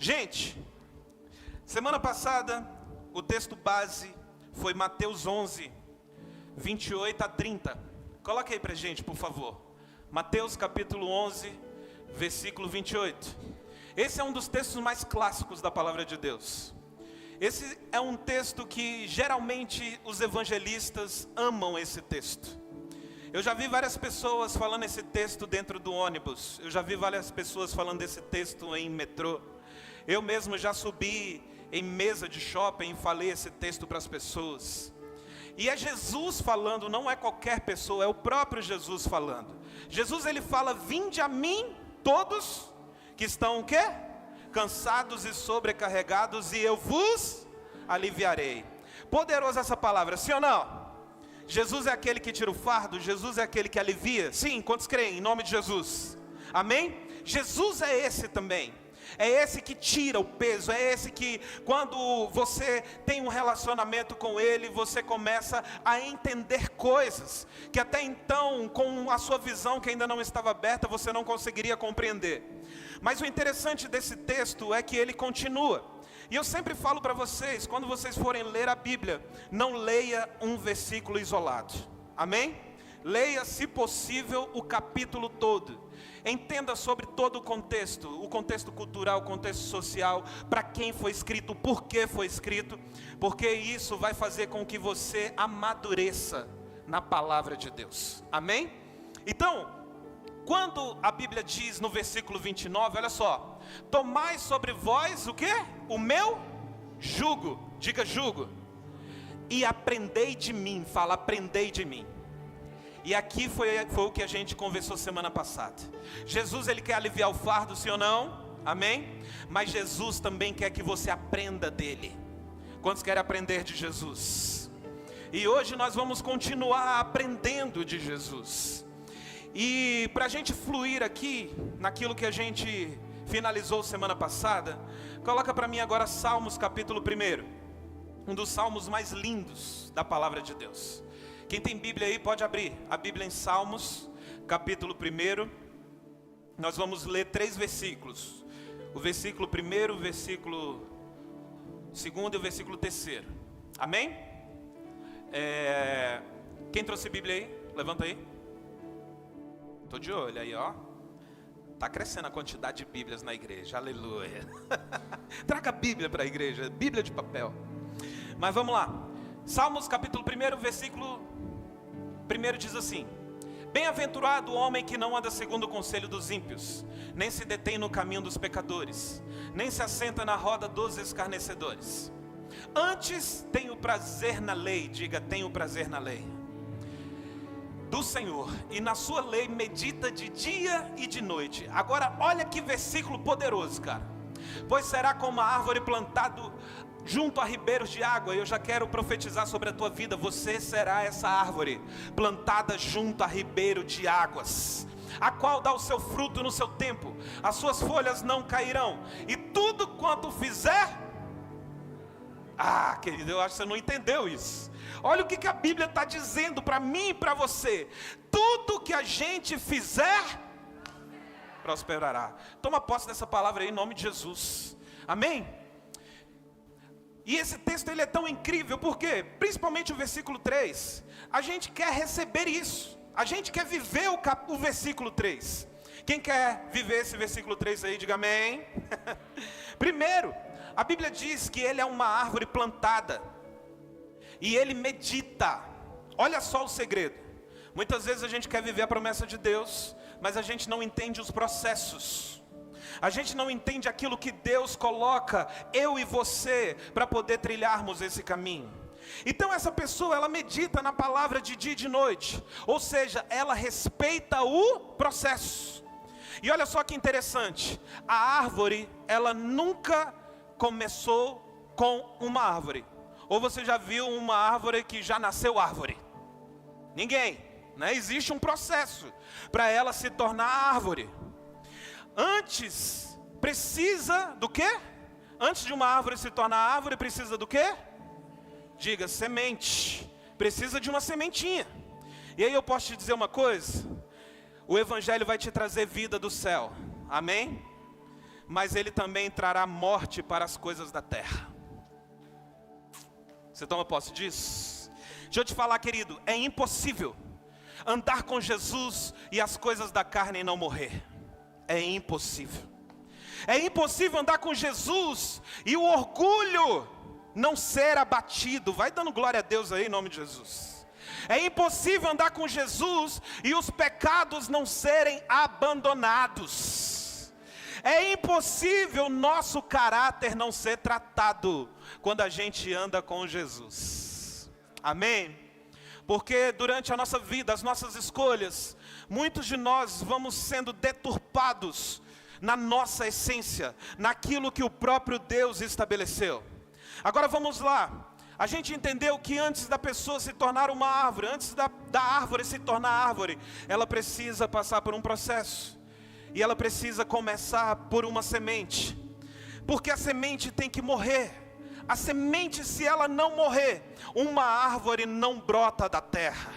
Gente, semana passada, o texto base foi Mateus 11, 28 a 30. Coloque aí pra gente, por favor. Mateus capítulo 11, versículo 28. Esse é um dos textos mais clássicos da palavra de Deus. Esse é um texto que geralmente os evangelistas amam esse texto. Eu já vi várias pessoas falando esse texto dentro do ônibus. Eu já vi várias pessoas falando desse texto em metrô. Eu mesmo já subi em mesa de shopping e falei esse texto para as pessoas. E é Jesus falando, não é qualquer pessoa, é o próprio Jesus falando. Jesus ele fala: vinde a mim todos que estão o quê? Cansados e sobrecarregados, e eu vos aliviarei. Poderosa essa palavra, sim ou não? Jesus é aquele que tira o fardo, Jesus é aquele que alivia. Sim, quantos creem em nome de Jesus? Amém? Jesus é esse também. É esse que tira o peso, é esse que quando você tem um relacionamento com Ele, você começa a entender coisas que até então, com a sua visão que ainda não estava aberta, você não conseguiria compreender. Mas o interessante desse texto é que ele continua. E eu sempre falo para vocês, quando vocês forem ler a Bíblia, não leia um versículo isolado. Amém? Leia, se possível, o capítulo todo. Entenda sobre todo o contexto cultural, o contexto social, para quem foi escrito, por que foi escrito, porque isso vai fazer com que você amadureça na palavra de Deus. Amém? Então, quando a Bíblia diz no versículo 29, olha só: tomai sobre vós o quê? O meu jugo, diga jugo, e aprendei de mim, fala aprendei de mim. E aqui foi o que a gente conversou semana passada. Jesus ele quer aliviar o fardo, sim ou não? Amém? Mas Jesus também quer que você aprenda dele. Quantos querem aprender de Jesus? E hoje nós vamos continuar aprendendo de Jesus. E para a gente fluir aqui, naquilo que a gente finalizou semana passada, coloca para mim agora Salmos capítulo 1. Um dos salmos mais lindos da palavra de Deus. Quem tem Bíblia aí pode abrir a Bíblia em Salmos, capítulo 1. Nós vamos ler 3 versículos. O versículo 1, o versículo 2 e o versículo 3. Amém? Quem trouxe Bíblia aí? Levanta aí. Estou de olho aí, ó. Está crescendo a quantidade de Bíblias na igreja, aleluia. Traga a Bíblia para a igreja, Bíblia de papel. Mas vamos lá. Salmos capítulo 1, versículo 1 diz assim: bem-aventurado o homem que não anda segundo o conselho dos ímpios, nem se detém no caminho dos pecadores, nem se assenta na roda dos escarnecedores. Antes tem o prazer na lei, diga, tem o prazer na lei do Senhor, e na sua lei medita de dia e de noite. Agora olha que versículo poderoso, cara. Pois será como a árvore plantado junto a ribeiros de água. Eu já quero profetizar sobre a tua vida. Você será essa árvore plantada junto a ribeiro de águas, a qual dá o seu fruto no seu tempo, as suas folhas não cairão, e tudo quanto fizer... querido, eu acho que você não entendeu isso. Olha o que a Bíblia está dizendo para mim e para você: tudo que a gente fizer prosperará. Toma posse dessa palavra aí em nome de Jesus. Amém? E esse texto ele é tão incrível, porque principalmente o versículo 3, a gente quer receber isso, a gente quer viver o versículo 3. Quem quer viver esse versículo 3 aí, diga amém. Primeiro, a Bíblia diz que ele é uma árvore plantada, e ele medita. Olha só o segredo. Muitas vezes a gente quer viver a promessa de Deus, mas a gente não entende os processos. A gente não entende aquilo que Deus coloca, eu e você, para poder trilharmos esse caminho. Então essa pessoa, ela medita na palavra de dia e de noite. Ou seja, ela respeita o processo. E olha só que interessante. A árvore, ela nunca começou com uma árvore. Ou você já viu uma árvore que já nasceu árvore? Ninguém, né? Existe um processo para ela se tornar árvore. Antes, precisa do quê? Antes de uma árvore se tornar árvore, precisa do quê? Diga, semente. Precisa de uma sementinha. E aí eu posso te dizer uma coisa: o Evangelho vai te trazer vida do céu. Amém? mas ele também trará morte para as coisas da terra. Você toma posse disso? Deixa eu te falar, querido, é impossível andar com Jesus e as coisas da carne não morrer. É impossível. É impossível andar com Jesus e o orgulho não ser abatido. Vai dando glória a Deus aí em nome de Jesus. É impossível andar com Jesus e os pecados não serem abandonados. É impossível nosso caráter não ser tratado quando a gente anda com Jesus. Amém? Porque durante a nossa vida, as nossas escolhas, muitos de nós vamos sendo deturpados na nossa essência, naquilo que o próprio Deus estabeleceu. Agora vamos lá. A gente entendeu que antes da pessoa se tornar uma árvore, antes da árvore se tornar árvore, ela precisa passar por um processo. E ela precisa começar por uma semente. Porque a semente tem que morrer. A semente, se ela não morrer, uma árvore não brota da terra.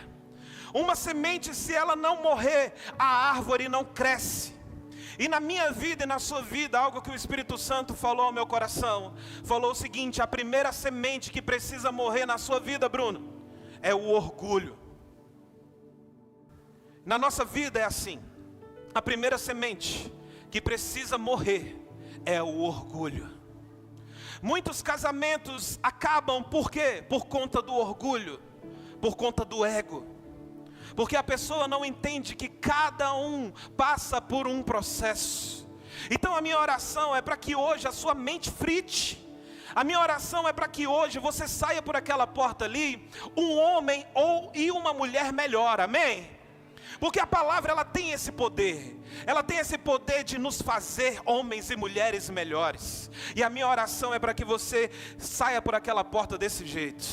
Uma semente, se ela não morrer, a árvore não cresce. E na minha vida e na sua vida, algo que o Espírito Santo falou ao meu coração, falou o seguinte: a primeira semente que precisa morrer na sua vida, Bruno, é o orgulho. Na nossa vida é assim. A primeira semente que precisa morrer é o orgulho. Muitos casamentos acabam por quê? Por conta do orgulho, por conta do ego. Porque a pessoa não entende que cada um passa por um processo. Então a minha oração é para que hoje a sua mente frite. A minha oração é para que hoje você saia por aquela porta ali, um homem e uma mulher melhor, amém? Porque a palavra, ela tem esse poder. Ela tem esse poder de nos fazer homens e mulheres melhores. E a minha oração é para que você saia por aquela porta desse jeito.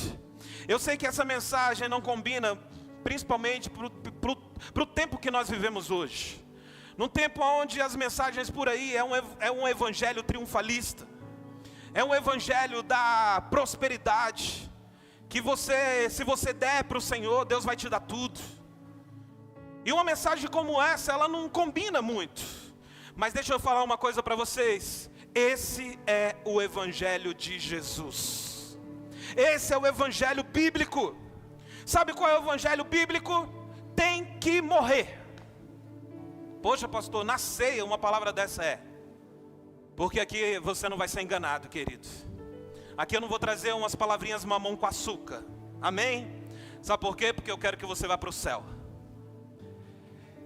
Eu sei que essa mensagem não combina, principalmente para o tempo que nós vivemos hoje. Num tempo onde as mensagens por aí é um evangelho triunfalista. É um evangelho da prosperidade. Que se você der para o Senhor, Deus vai te dar tudo. E uma mensagem como essa, ela não combina muito. Mas deixa eu falar uma coisa para vocês. Esse é o evangelho de Jesus. Esse é o evangelho bíblico. Sabe qual é o evangelho bíblico? Tem que morrer. Poxa, pastor, na ceia uma palavra dessa é. Porque aqui você não vai ser enganado, querido. Aqui eu não vou trazer umas palavrinhas mamão com açúcar. Amém? Sabe por quê? Porque eu quero que você vá para o céu.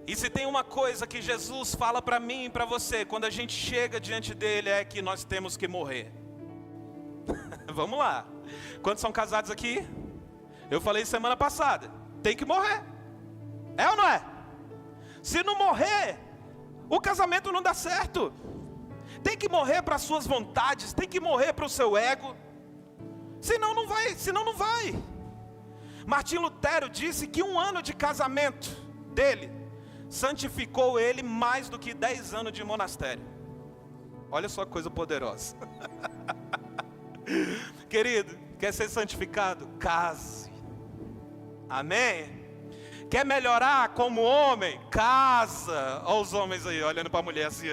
E se tem uma coisa que Jesus fala para mim e para você, quando a gente chega diante dele, é que nós temos que morrer. Vamos lá. Quantos são casados aqui? Eu falei semana passada, tem que morrer. É ou não é? Se não morrer, o casamento não dá certo. Tem que morrer para as suas vontades, tem que morrer para o seu ego. Senão não vai. Martim Lutero disse que 1 ano de casamento dele santificou ele mais do que 10 anos de monastério. Olha só que coisa poderosa. Querido, quer ser santificado? Case. Amém? Quer melhorar como homem? Casa. Olha os homens aí, olhando para a mulher assim.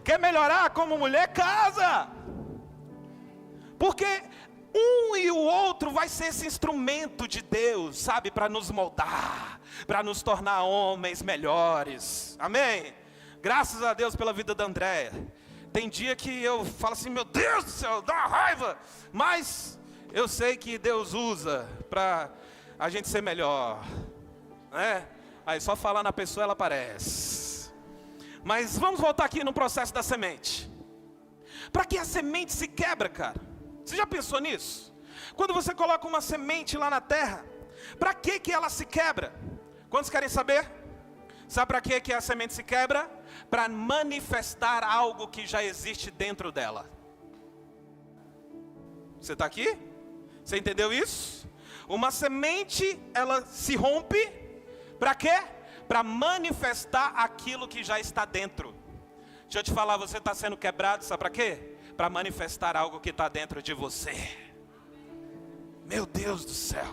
Quer melhorar como mulher? Casa. Porque um e o outro vai ser esse instrumento de Deus, sabe? Para nos moldar, para nos tornar homens melhores. Amém? Graças a Deus pela vida da Andréia. Tem dia que eu falo assim, meu Deus do céu, dá uma raiva. Mas eu sei que Deus usa para a gente ser melhor, né? Aí só falar na pessoa ela aparece. Mas vamos voltar aqui no processo da semente. Para que a semente se quebra, cara? Você já pensou nisso? Quando você coloca uma semente lá na terra, para que ela se quebra? Quantos querem saber? Sabe para que a semente se quebra? Para manifestar algo que já existe dentro dela. Você está aqui? Você entendeu isso? Uma semente, ela se rompe, para quê? Para manifestar aquilo que já está dentro. Deixa eu te falar, você está sendo quebrado, sabe para quê? Para manifestar algo que está dentro de você. Meu Deus do céu.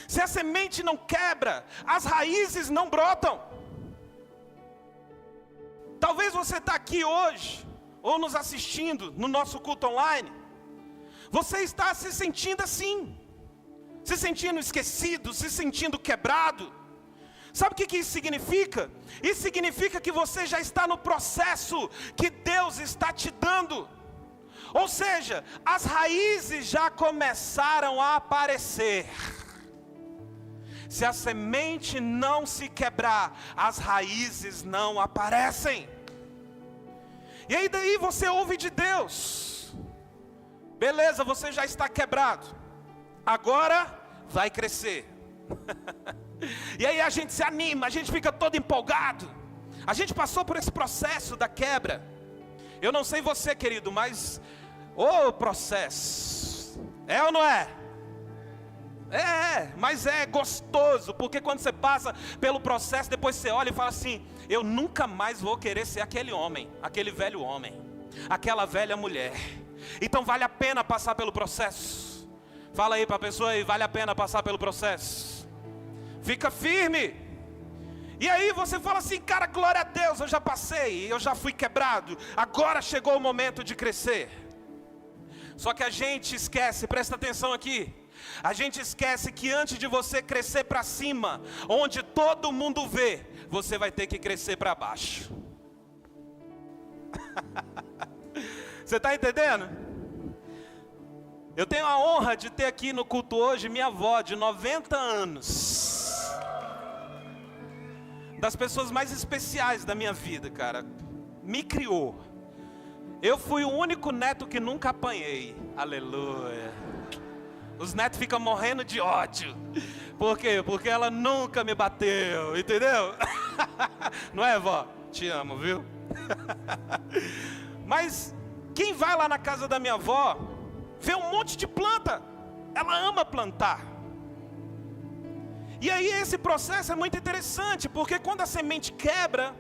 Se a semente não quebra, as raízes não brotam. Talvez você está aqui hoje, ou nos assistindo no nosso culto online, você está se sentindo assim, se sentindo esquecido, se sentindo quebrado. Sabe o que isso significa? Isso significa que você já está no processo que Deus está te dando. Ou seja, as raízes já começaram a aparecer. Se a semente não se quebrar, as raízes não aparecem. E aí daí você ouve de Deus. Beleza, você já está quebrado. Agora vai crescer. E aí a gente se anima, a gente fica todo empolgado. A gente passou por esse processo da quebra. Eu não sei você, querido, mas o processo, é ou não é? Mas é gostoso, porque quando você passa pelo processo, depois você olha e fala assim: eu nunca mais vou querer ser aquele homem, aquele velho homem, aquela velha mulher. Então vale a pena passar pelo processo. Fala aí para a pessoa aí, vale a pena passar pelo processo. Fica firme. E aí você fala assim: cara, glória a Deus, eu já passei, eu já fui quebrado, agora chegou o momento de crescer. Só que a gente esquece, presta atenção aqui, a gente esquece que antes de você crescer para cima, onde todo mundo vê, você vai ter que crescer para baixo. Você está entendendo? Eu tenho a honra de ter aqui no culto hoje minha avó de 90 anos. Das pessoas mais especiais da minha vida, cara. Me criou. Eu fui o único neto que nunca apanhei. Aleluia. Os netos ficam morrendo de ódio. Por quê? Porque ela nunca me bateu, entendeu? Não é, vó? Te amo, viu? Mas quem vai lá na casa da minha avó, vê um monte de planta. Ela ama plantar. E aí esse processo é muito interessante, porque quando a semente quebra,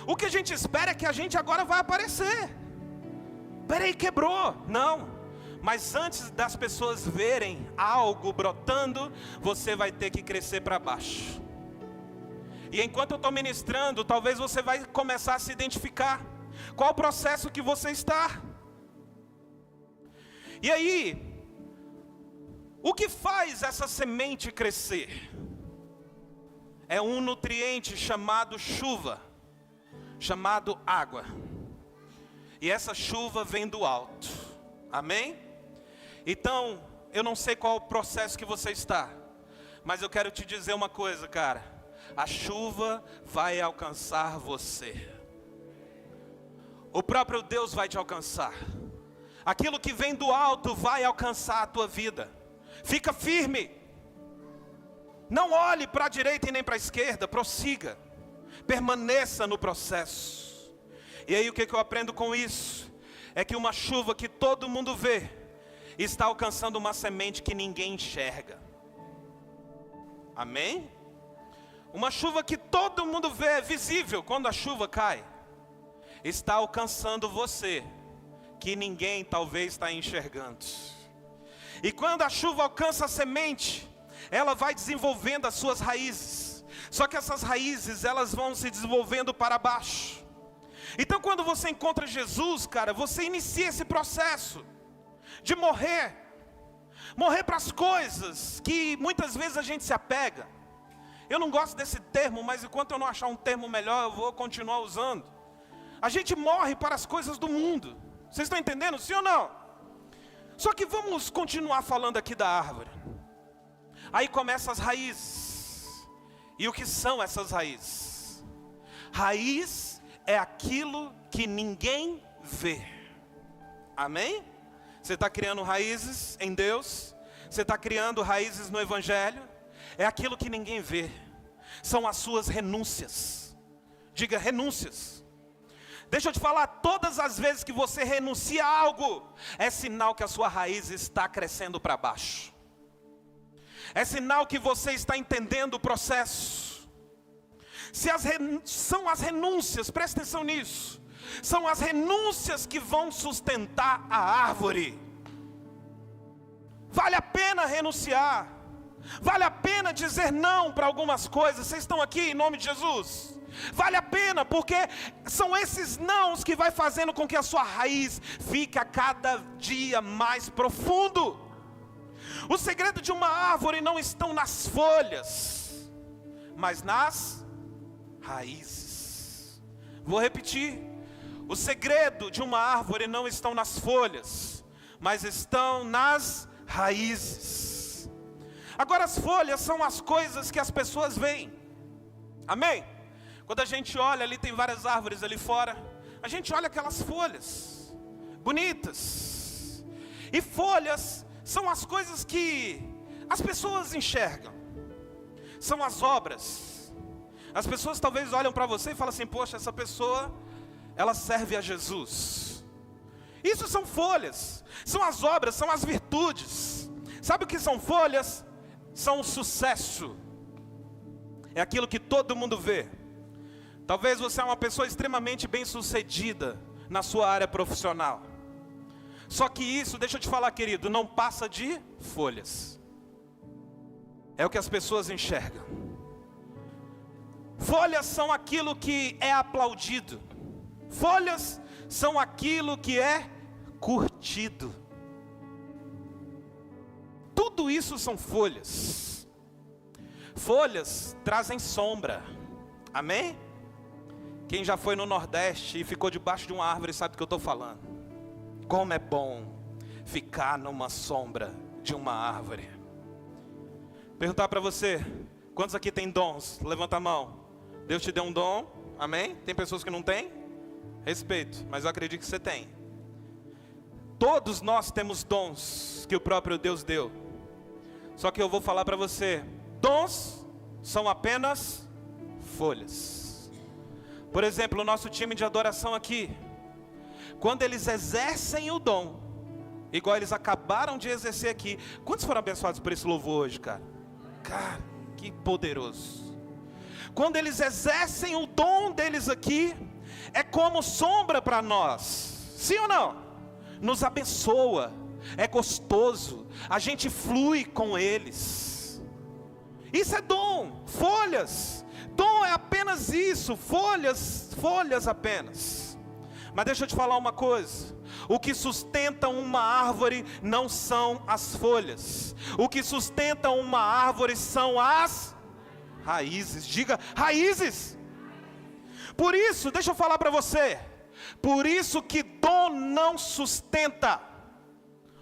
o que a gente espera é que a gente agora vai aparecer. Peraí, quebrou. Não. Mas antes das pessoas verem algo brotando, você vai ter que crescer para baixo. E enquanto eu estou ministrando, talvez você vai começar a se identificar. Qual o processo que você está? E aí, o que faz essa semente crescer? É um nutriente chamado chuva, chamado água. E essa chuva vem do alto. Amém? Então, eu não sei qual o processo que você está, mas eu quero te dizer uma coisa, cara. A chuva vai alcançar você. O próprio Deus vai te alcançar. Aquilo que vem do alto vai alcançar a tua vida. Fica firme. Não olhe para a direita e nem para a esquerda, prossiga. Permaneça no processo. E aí o que eu aprendo com isso? É que uma chuva que todo mundo vê, está alcançando uma semente que ninguém enxerga. Amém? Uma chuva que todo mundo vê, é visível quando a chuva cai, está alcançando você, que ninguém talvez está enxergando. E quando a chuva alcança a semente, ela vai desenvolvendo as suas raízes. Só que essas raízes, elas vão se desenvolvendo para baixo. Então quando você encontra Jesus, cara, você inicia esse processo de morrer para as coisas que muitas vezes a gente se apega. Eu não gosto desse termo, mas enquanto eu não achar um termo melhor, eu vou continuar usando. A gente morre para as coisas do mundo. Vocês estão entendendo, sim ou não? Só que vamos continuar falando aqui da árvore. Aí começam as raízes. E o que são essas raízes? Raiz é aquilo que ninguém vê. Amém? Você está criando raízes em Deus. Você está criando raízes no Evangelho. É aquilo que ninguém vê. São as suas renúncias. Diga renúncias. Deixa eu te falar, todas as vezes que você renuncia a algo, é sinal que a sua raiz está crescendo para baixo. É sinal que você está entendendo o processo. São as renúncias, presta atenção nisso. São as renúncias que vão sustentar a árvore. Vale a pena renunciar. Vale a pena dizer não para algumas coisas. Vocês estão aqui em nome de Jesus? Vale a pena, porque são esses nãos que vai fazendo com que a sua raiz fique a cada dia mais profundo. O segredo de uma árvore não estão nas folhas, mas nas raízes. Vou repetir. O segredo de uma árvore não estão nas folhas, mas estão nas raízes. Agora, as folhas são as coisas que as pessoas veem. Amém? Quando a gente olha, ali tem várias árvores ali fora, a gente olha aquelas folhas bonitas. E folhas são as coisas que as pessoas enxergam. São as obras. As pessoas talvez olham para você e falam assim: poxa, essa pessoa, ela serve a Jesus. Isso são folhas. São as obras, são as virtudes. Sabe o que são folhas? São o sucesso. É aquilo que todo mundo vê. Talvez você é uma pessoa extremamente bem-sucedida na sua área profissional. Só que isso, deixa eu te falar, querido, não passa de folhas. É o que as pessoas enxergam. Folhas são aquilo que é aplaudido. Folhas são aquilo que é curtido. Tudo isso são folhas. Folhas trazem sombra. Amém? Quem já foi no Nordeste e ficou debaixo de uma árvore sabe do que eu estou falando. Como é bom ficar numa sombra de uma árvore. Perguntar para você, quantos aqui tem dons? Levanta a mão. Deus te deu um dom, amém? Tem pessoas que não têm? Respeito, mas eu acredito que você tem. Todos nós temos dons que o próprio Deus deu. Só que eu vou falar para você, dons são apenas folhas. Por exemplo, o nosso time de adoração aqui, quando eles exercem o dom, igual eles acabaram de exercer aqui. Quantos foram abençoados por esse louvor hoje, cara? Cara, que poderoso. Quando eles exercem o dom deles aqui, é como sombra para nós. Sim ou não? Nos abençoa, é gostoso, a gente flui com eles. Isso é dom, folhas. Dom é apenas isso, folhas apenas. Mas deixa eu te falar uma coisa. O que sustenta uma árvore não são as folhas. O que sustenta uma árvore são as raízes. Diga, raízes. Por isso, deixa eu falar para você. Por isso que dom não sustenta.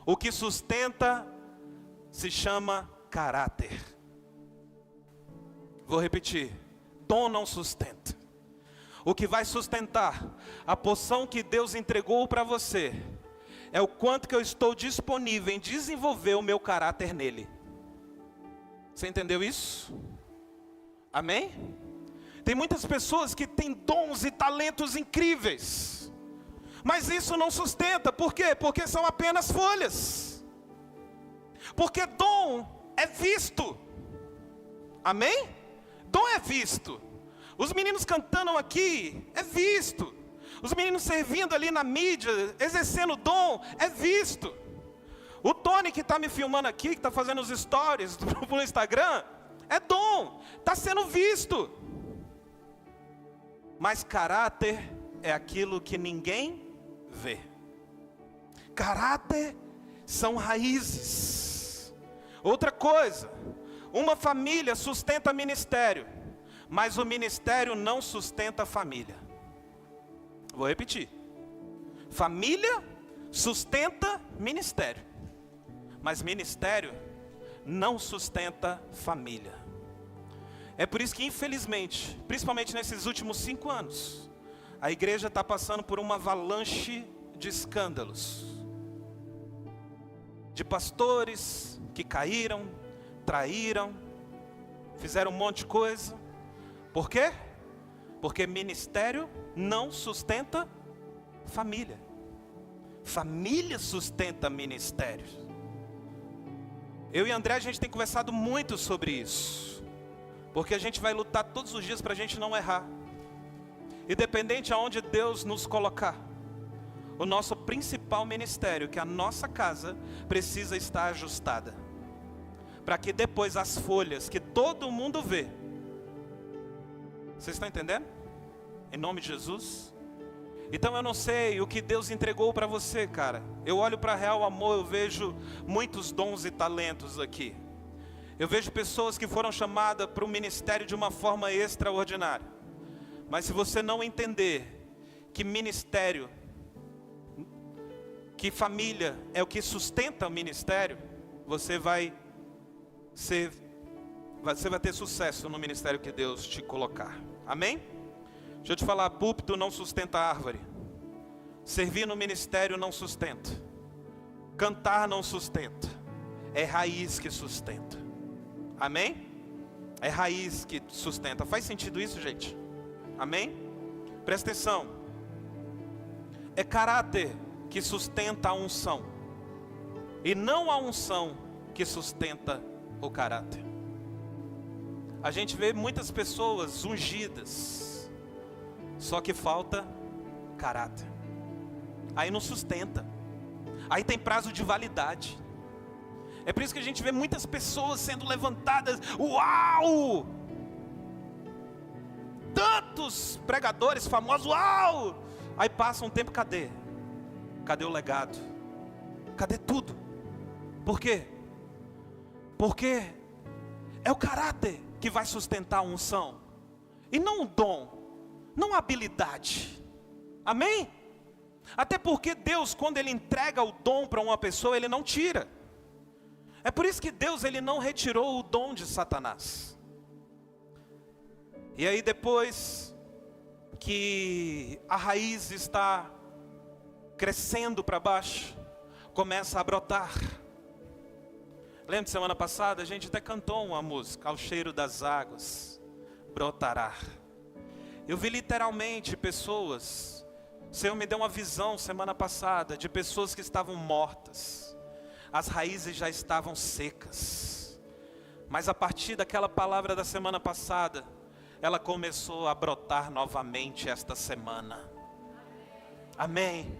O que sustenta se chama caráter. Vou repetir. Dom não sustenta. O que vai sustentar a porção que Deus entregou para você é o quanto que eu estou disponível em desenvolver o meu caráter nele. Você entendeu isso? Amém? Tem muitas pessoas que têm dons e talentos incríveis, mas isso não sustenta. Por quê? Porque são apenas folhas. Porque dom é visto. Amém? Dom é visto. Os meninos cantando aqui, é visto. Os meninos servindo ali na mídia, exercendo dom, é visto. O Tony que está me filmando aqui, que está fazendo os stories no Instagram, é dom, está sendo visto. Mas caráter é aquilo que ninguém vê. Caráter são raízes. Outra coisa, uma família sustenta ministério, mas o ministério não sustenta a família. Vou repetir. Família sustenta ministério, mas ministério não sustenta família. É por isso que, infelizmente, principalmente nesses últimos 5 anos, a igreja está passando por uma avalanche de escândalos. De pastores que caíram, traíram, fizeram um monte de coisa. Por quê? Porque ministério não sustenta família. Família sustenta ministério. Eu e André, a gente tem conversado muito sobre isso. Porque a gente vai lutar todos os dias para a gente não errar. Independente aonde Deus nos colocar. O nosso principal ministério, que é a nossa casa, precisa estar ajustada. Para que depois as folhas que todo mundo vê. Vocês estão entendendo? Em nome de Jesus. Então eu não sei o que Deus entregou para você, cara. Eu olho para Real Amor, eu vejo muitos dons e talentos aqui. Eu vejo pessoas que foram chamadas para o ministério de uma forma extraordinária. Mas se você não entender que ministério, que família é o que sustenta o ministério, você vai ter sucesso no ministério que Deus te colocar. Amém? Deixa eu te falar, púlpito não sustenta árvore. Servir no ministério não sustenta. Cantar não sustenta. É raiz que sustenta. Amém? É raiz que sustenta. Faz sentido isso, gente? Amém? Presta atenção. É caráter que sustenta a unção. E não a unção que sustenta o caráter. A gente vê muitas pessoas ungidas, só que falta caráter. Aí não sustenta. Aí tem prazo de validade. É por isso que a gente vê muitas pessoas sendo levantadas. Uau! Tantos pregadores famosos. Uau! Aí passa um tempo, cadê? Cadê o legado? Cadê tudo? Por quê? Porque é o caráter que vai sustentar a unção. E não o dom. Não a habilidade. Amém? Até porque Deus, quando Ele entrega o dom para uma pessoa, Ele não tira. É por isso que Deus, Ele não retirou o dom de Satanás. E aí depois que a raiz está crescendo para baixo, começa a brotar. Lembra de semana passada, a gente até cantou uma música, Ao cheiro das águas brotará. Eu vi literalmente pessoas, o Senhor me deu uma visão semana passada, de pessoas que estavam mortas. As raízes já estavam secas. Mas a partir daquela palavra da semana passada, ela começou a brotar novamente esta semana. Amém.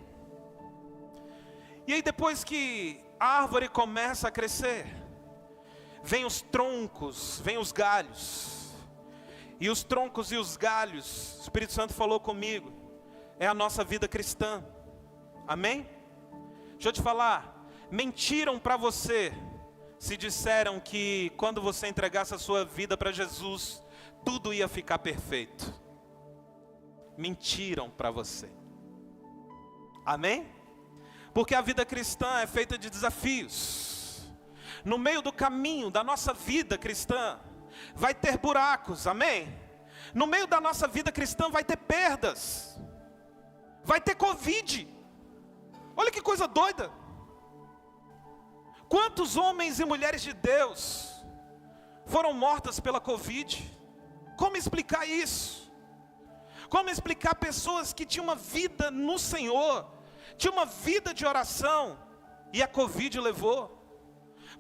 E aí depois que a árvore começa a crescer, vem os troncos, vem os galhos. E os troncos e os galhos, o Espírito Santo falou comigo, é a nossa vida cristã. Amém? Deixa eu te falar, mentiram para você se disseram que quando você entregasse a sua vida para Jesus, tudo ia ficar perfeito. Mentiram para você. Amém? Porque a vida cristã é feita de desafios. No meio do caminho da nossa vida cristã, vai ter buracos, amém? No meio da nossa vida cristã vai ter perdas. Vai ter Covid. Olha que coisa doida. Quantos homens e mulheres de Deus foram mortas pela Covid? Como explicar isso? Como explicar pessoas que tinham uma vida no Senhor, tinham uma vida de oração, e a Covid levou?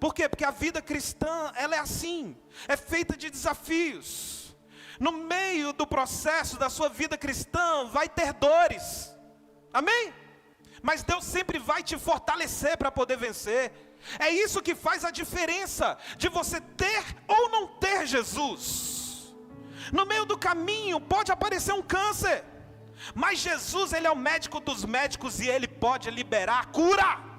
Por quê? Porque a vida cristã, ela é assim, é feita de desafios. No meio do processo da sua vida cristã, vai ter dores. Amém? Mas Deus sempre vai te fortalecer para poder vencer. É isso que faz a diferença de você ter ou não ter Jesus. No meio do caminho pode aparecer um câncer, mas Jesus, Ele é o médico dos médicos e Ele pode liberar a cura.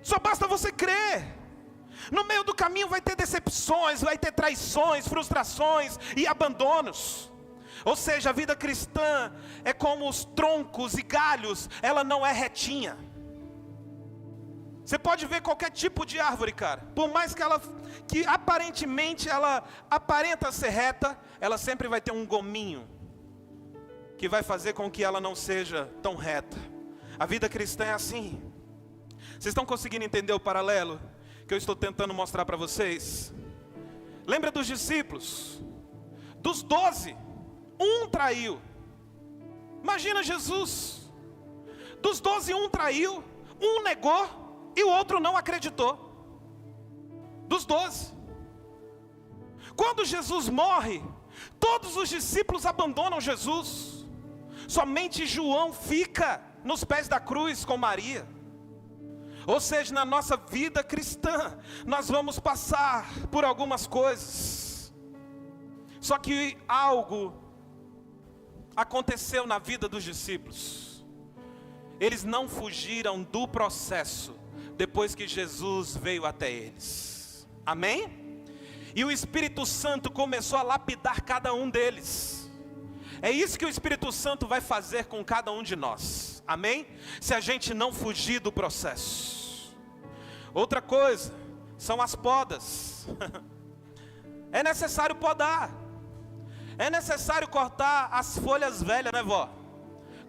Só basta você crer. No meio do caminho vai ter decepções, vai ter traições, frustrações e abandonos. Ou seja, a vida cristã é como os troncos e galhos, ela não é retinha. Você pode ver qualquer tipo de árvore, cara. Por mais que aparentemente ela aparenta ser reta, ela sempre vai ter um gominho que vai fazer com que ela não seja tão reta. A vida cristã é assim. Vocês estão conseguindo entender o paralelo que eu estou tentando mostrar para vocês? Lembra dos discípulos? Dos 12, um traiu. Imagina Jesus. Dos 12, um traiu, um negou e o outro não acreditou. Dos 12. Quando Jesus morre, todos os discípulos abandonam Jesus. Somente João fica nos pés da cruz com Maria. Ou seja, na nossa vida cristã, nós vamos passar por algumas coisas. Só que algo aconteceu na vida dos discípulos? Eles não fugiram do processo depois que Jesus veio até eles. Amém? E o Espírito Santo começou a lapidar cada um deles. É isso que o Espírito Santo vai fazer com cada um de nós. Amém? Se a gente não fugir do processo. Outra coisa são as podas. É necessário podar. É necessário cortar as folhas velhas, né, vó?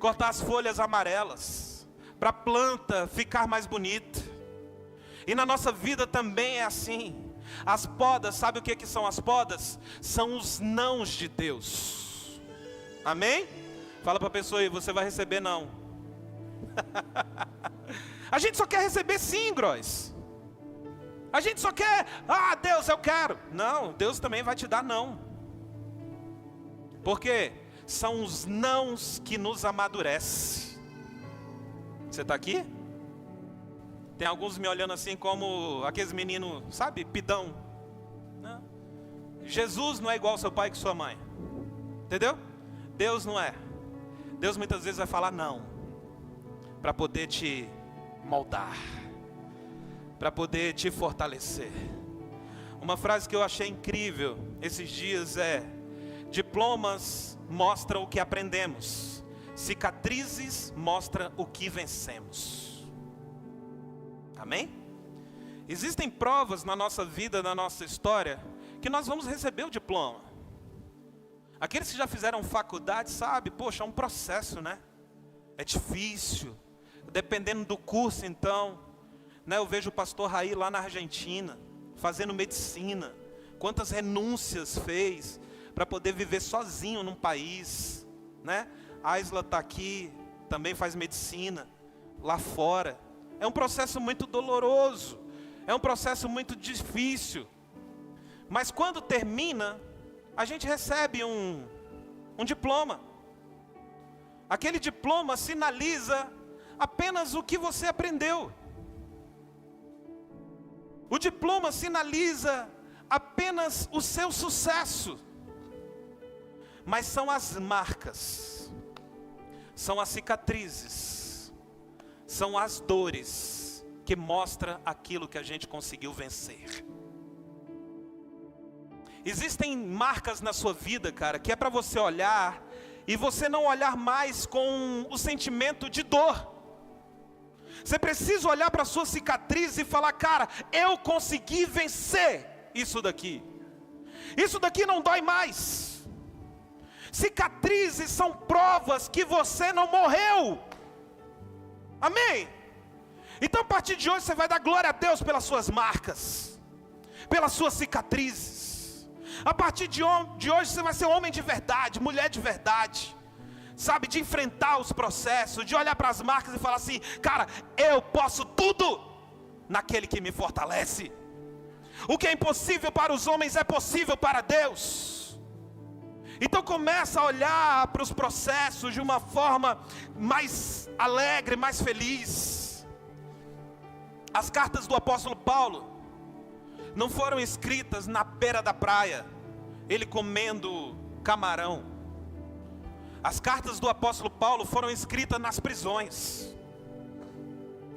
Cortar as folhas amarelas, para a planta ficar mais bonita. E na nossa vida também é assim. As podas, sabe o que são as podas? São os nãos de Deus. Amém? Fala para a pessoa aí, você vai receber não. A gente só quer receber sim, Grois. A gente só quer, Deus, eu quero. Não, Deus também vai te dar não. Porque são os nãos que nos amadurecem. Você está aqui? Tem alguns me olhando assim como aqueles meninos, sabe, pidão. Não. Jesus não é igual ao seu pai e sua mãe. Entendeu? Deus não é. Deus muitas vezes vai falar não, para poder te moldar, para poder te fortalecer. Uma frase que eu achei incrível esses dias é: diplomas mostram o que aprendemos, cicatrizes mostram o que vencemos. Amém? Existem provas na nossa vida, na nossa história, que nós vamos receber o diploma. Aqueles que já fizeram faculdade sabem, poxa, é um processo, né? É difícil. Dependendo do curso, então, né? Eu vejo o pastor Raí lá na Argentina, fazendo medicina. Quantas renúncias fez para poder viver sozinho num país, né? A Isla está aqui, também faz medicina, lá fora. É um processo muito doloroso, é um processo muito difícil. Mas quando termina, a gente recebe um diploma. Aquele diploma sinaliza apenas o que você aprendeu. O diploma sinaliza apenas o seu sucesso. Mas são as marcas, são as cicatrizes, são as dores que mostram aquilo que a gente conseguiu vencer. Existem marcas na sua vida, cara, que é para você olhar e você não olhar mais com o sentimento de dor. Você precisa olhar para a sua cicatriz e falar: cara, eu consegui vencer isso daqui. Isso daqui não dói mais. Cicatrizes são provas que você não morreu. Amém? Então a partir de hoje você vai dar glória a Deus pelas suas marcas, pelas suas cicatrizes. A partir de hoje você vai ser homem de verdade, mulher de verdade, sabe, de enfrentar os processos, de olhar para as marcas e falar assim: cara, eu posso tudo naquele que me fortalece. O que é impossível para os homens é possível para Deus. Então começa a olhar para os processos de uma forma mais alegre, mais feliz. As cartas do apóstolo Paulo não foram escritas na beira da praia, ele comendo camarão. As cartas do apóstolo Paulo foram escritas nas prisões.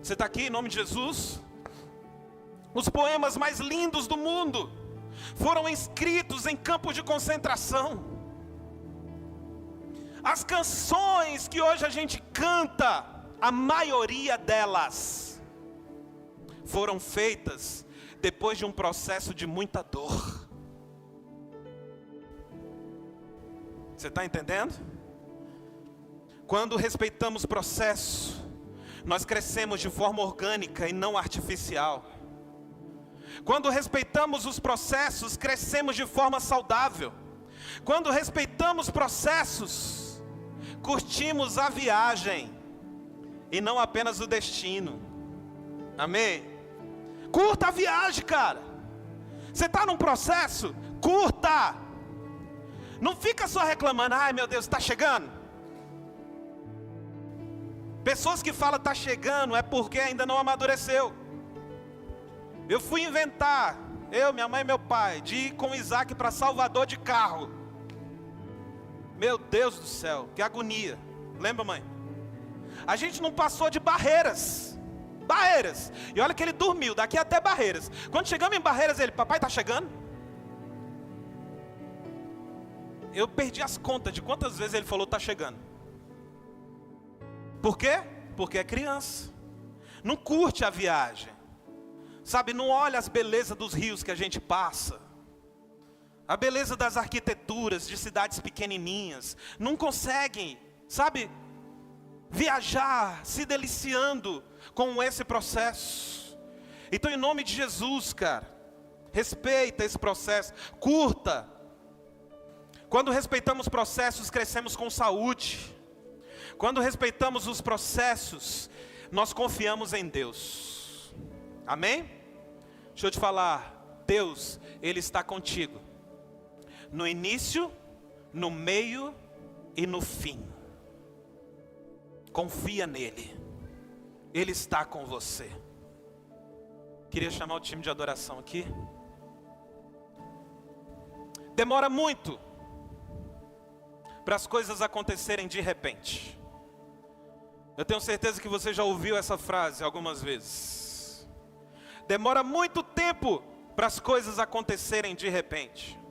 Você está aqui em nome de Jesus? Os poemas mais lindos do mundo foram escritos em campos de concentração. As canções que hoje a gente canta, a maioria delas foram feitas depois de um processo de muita dor. Você está entendendo? Quando respeitamos o processo, nós crescemos de forma orgânica e não artificial. Quando respeitamos os processos, crescemos de forma saudável. Quando respeitamos processos, curtimos a viagem e não apenas o destino. Amém? Curta a viagem, cara. Você está num processo? Curta. Não fica só reclamando: ai meu Deus, está chegando. Pessoas que falam está chegando é porque ainda não amadureceu. Eu fui inventar, eu, minha mãe e meu pai, de ir com Isaac para Salvador de carro. Meu Deus do céu, que agonia. Lembra, mãe? A gente não passou de Barreiras. Barreiras. E olha que ele dormiu, daqui até Barreiras. Quando chegamos em Barreiras, ele, papai tá chegando? Eu perdi as contas de quantas vezes ele falou tá chegando. Por quê? Porque é criança. Não curte a viagem. Sabe, não olha as belezas dos rios que a gente passa. A beleza das arquiteturas de cidades pequenininhas. Não conseguem, sabe, viajar, se deliciando com esse processo. Então, em nome de Jesus, cara, respeita esse processo, curta. Quando respeitamos processos, crescemos com saúde. Quando respeitamos os processos, nós confiamos em Deus. Amém? Deixa eu te falar, Deus, Ele está contigo. No início, no meio e no fim. Confia nele. Ele está com você. Queria chamar o time de adoração aqui. Demora muito para as coisas acontecerem de repente. Eu tenho certeza que você já ouviu essa frase algumas vezes. Demora muito tempo para as coisas acontecerem de repente.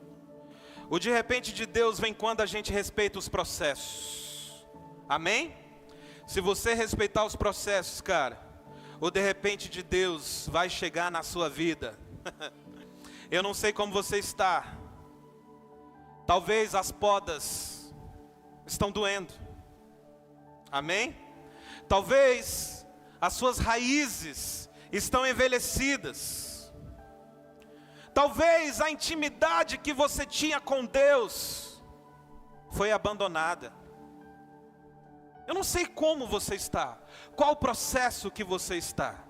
O de repente de Deus vem quando a gente respeita os processos. Amém? Se você respeitar os processos, cara, o de repente de Deus vai chegar na sua vida. Eu não sei como você está. Talvez as podas estão doendo. Amém? Talvez as suas raízes estão envelhecidas. Talvez a intimidade que você tinha com Deus foi abandonada. Eu não sei como você está, qual o processo que você está.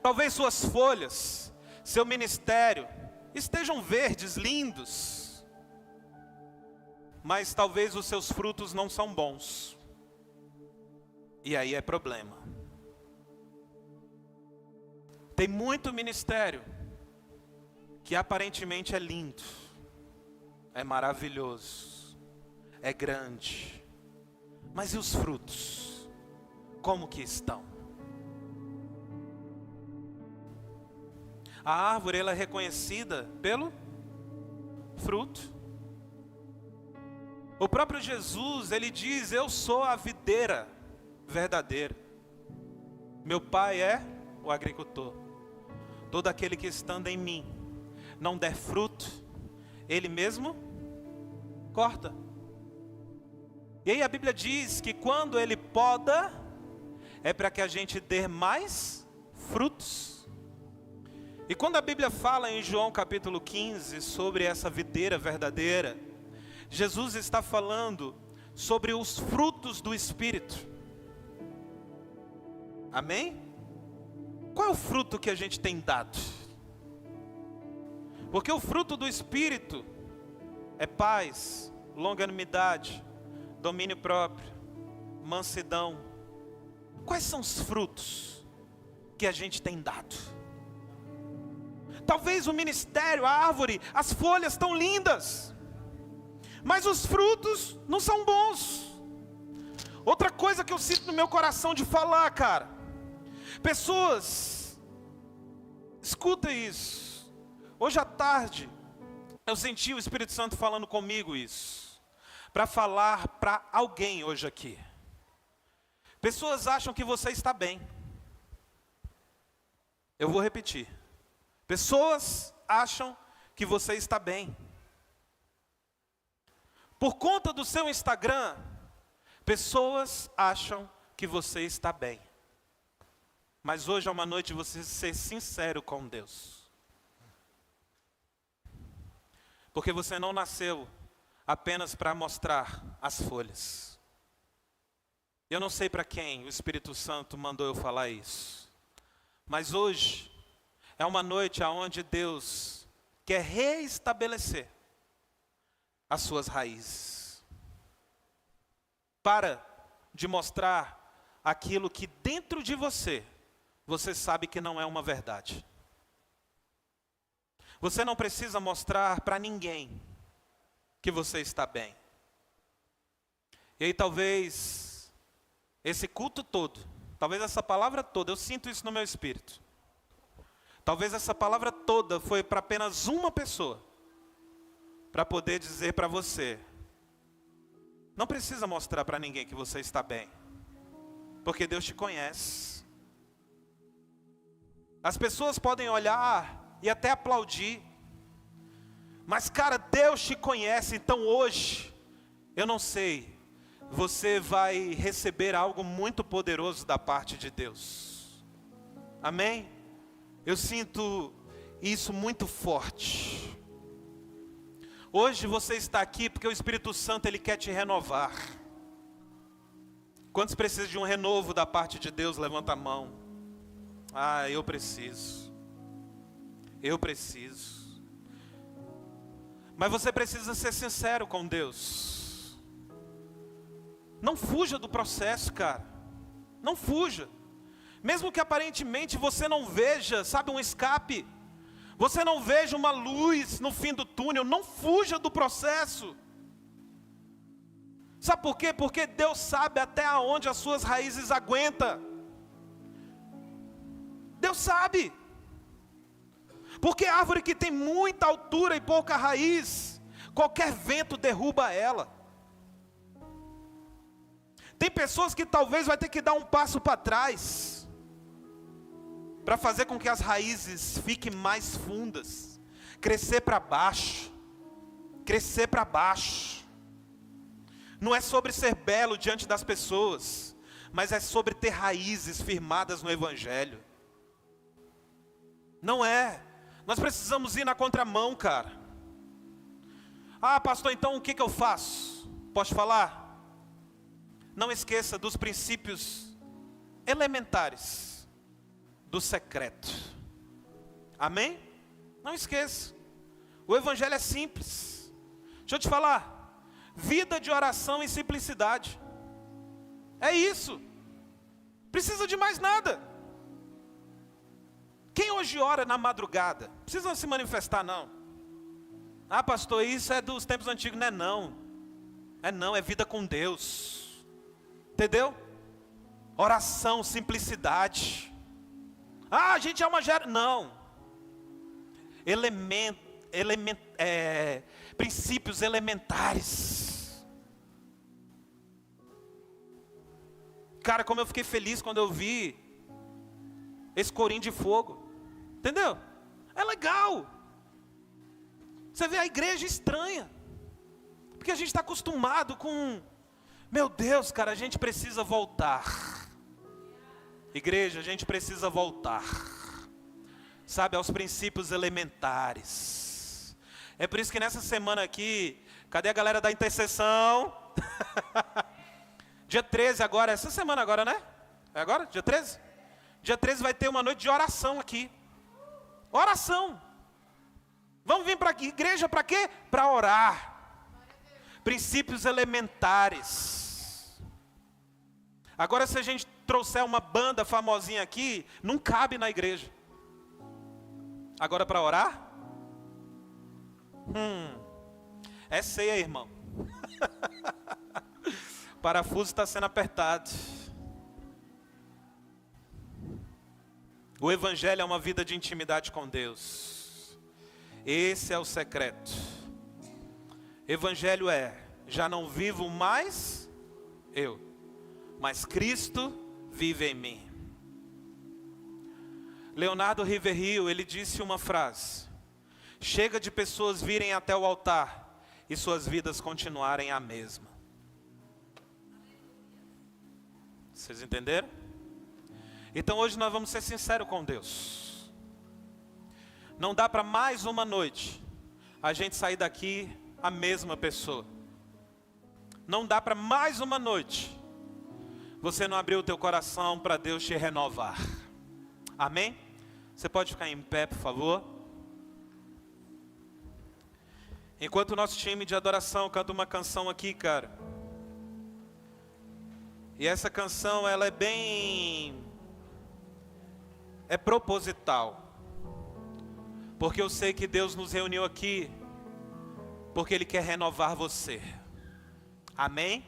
Talvez suas folhas, seu ministério estejam verdes, lindos, mas talvez os seus frutos não são bons. E aí é problema. Tem muito ministério que aparentemente é lindo, é maravilhoso, é grande. Mas e os frutos? Como que estão? A árvore, ela é reconhecida pelo fruto. O próprio Jesus, ele diz: eu sou a videira verdadeira. Meu pai é o agricultor. Todo aquele que estando em mim não der fruto, ele mesmo corta. E aí a Bíblia diz que quando ele poda, é para que a gente dê mais frutos. E quando a Bíblia fala em João capítulo 15 sobre essa videira verdadeira, Jesus está falando sobre os frutos do Espírito. Amém? Qual é o fruto que a gente tem dado? Porque o fruto do Espírito é paz, longanimidade, domínio próprio, mansidão. Quais são os frutos que a gente tem dado? Talvez o ministério, a árvore, as folhas estão lindas, mas os frutos não são bons. Outra coisa que eu sinto no meu coração de falar, cara, pessoas, escuta isso. Hoje à tarde, eu senti o Espírito Santo falando comigo isso, para falar para alguém hoje aqui. Pessoas acham que você está bem. Eu vou repetir. Pessoas acham que você está bem. Por conta do seu Instagram, pessoas acham que você está bem. Mas hoje é uma noite de você ser sincero com Deus. Porque você não nasceu apenas para mostrar as folhas. Eu não sei para quem o Espírito Santo mandou eu falar isso. Mas hoje é uma noite onde Deus quer reestabelecer as suas raízes. Para de mostrar aquilo que dentro de você, você sabe que não é uma verdade. Você não precisa mostrar para ninguém que você está bem. E aí talvez esse culto todo, talvez essa palavra toda, eu sinto isso no meu espírito. Talvez essa palavra toda foi para apenas uma pessoa, para poder dizer para você, não precisa mostrar para ninguém que você está bem, porque Deus te conhece. As pessoas podem olhar e até aplaudir, mas cara, Deus te conhece. Então hoje, eu não sei, você vai receber algo muito poderoso da parte de Deus. Amém? Eu sinto isso muito forte. Hoje você está aqui porque o Espírito Santo, ele quer te renovar. Quantos precisam de um renovo da parte de Deus? Levanta a mão. Ah, eu preciso. Eu preciso. Mas você precisa ser sincero com Deus. Não fuja do processo, cara. Não fuja. Mesmo que aparentemente você não veja, sabe, um escape. Você não veja uma luz no fim do túnel. Não fuja do processo. Sabe por quê? Porque Deus sabe até onde as suas raízes aguentam. Deus sabe. Porque a árvore que tem muita altura e pouca raiz, qualquer vento derruba ela. Tem pessoas que talvez vai ter que dar um passo para trás, para fazer com que as raízes fiquem mais fundas, crescer para baixo, crescer para baixo. Não é sobre ser belo diante das pessoas, mas é sobre ter raízes firmadas no Evangelho. Não é. Nós precisamos ir na contramão, cara. Ah, pastor, então o que eu faço? Posso falar? Não esqueça dos princípios elementares do secreto. Amém? Não esqueça. O Evangelho é simples. Deixa eu te falar. Vida de oração e simplicidade. É isso. Precisa de mais nada. Quem hoje ora na madrugada? Precisa se manifestar, não. Ah, pastor, isso é dos tempos antigos. Não é não. É não, é vida com Deus. Entendeu? Oração, simplicidade. Ah, a gente é uma geração. Não. Princípios elementares. Cara, como eu fiquei feliz quando eu vi esse corinho de fogo. Entendeu? É legal. Você vê a igreja estranha. Porque a gente está acostumado com... Meu Deus, cara, a gente precisa voltar. Igreja, a gente precisa voltar. Sabe, aos princípios elementares. É por isso que nessa semana aqui... Cadê a galera da intercessão? Dia 13 agora, essa semana agora, né? É agora? Dia 13? Dia 13 vai ter uma noite de oração aqui. Oração. Vamos vir para aqui, igreja para quê? Para orar. Princípios elementares. Agora se a gente trouxer uma banda famosinha aqui, não cabe na igreja. Agora para orar? É ceia, irmão. O parafuso está sendo apertado. O Evangelho é uma vida de intimidade com Deus. Esse é o secreto. Evangelho é, já não vivo mais eu, mas Cristo vive em mim. Leonardo Riverrio, ele disse uma frase: chega de pessoas virem até o altar e suas vidas continuarem a mesma. Vocês entenderam? Então hoje nós vamos ser sinceros com Deus. Não dá para mais uma noite a gente sair daqui a mesma pessoa. Não dá para mais uma noite você não abrir o teu coração para Deus te renovar. Amém? Você pode ficar em pé, por favor? Enquanto o nosso time de adoração canta uma canção aqui, cara. E essa canção, ela é proposital. Porque eu sei que Deus nos reuniu aqui porque Ele quer renovar você. Amém?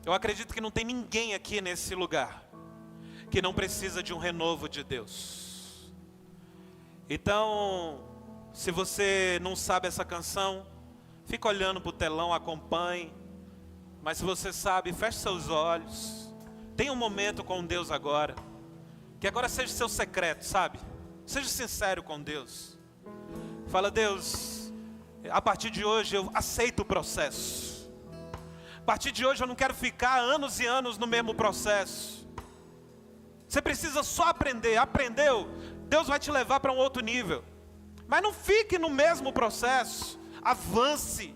Eu acredito que não tem ninguém aqui nesse lugar que não precisa de um renovo de Deus. Então, se você não sabe essa canção, fica olhando para o telão, acompanhe. Mas se você sabe, feche seus olhos. Tenha um momento com Deus agora. Que agora seja seu secreto, sabe? Seja sincero com Deus. Fala: Deus, a partir de hoje eu aceito o processo. A partir de hoje eu não quero ficar anos e anos no mesmo processo. Você precisa só aprender. Aprendeu? Deus vai te levar para um outro nível. Mas não fique no mesmo processo. Avance.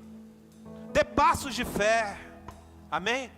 Dê passos de fé. Amém?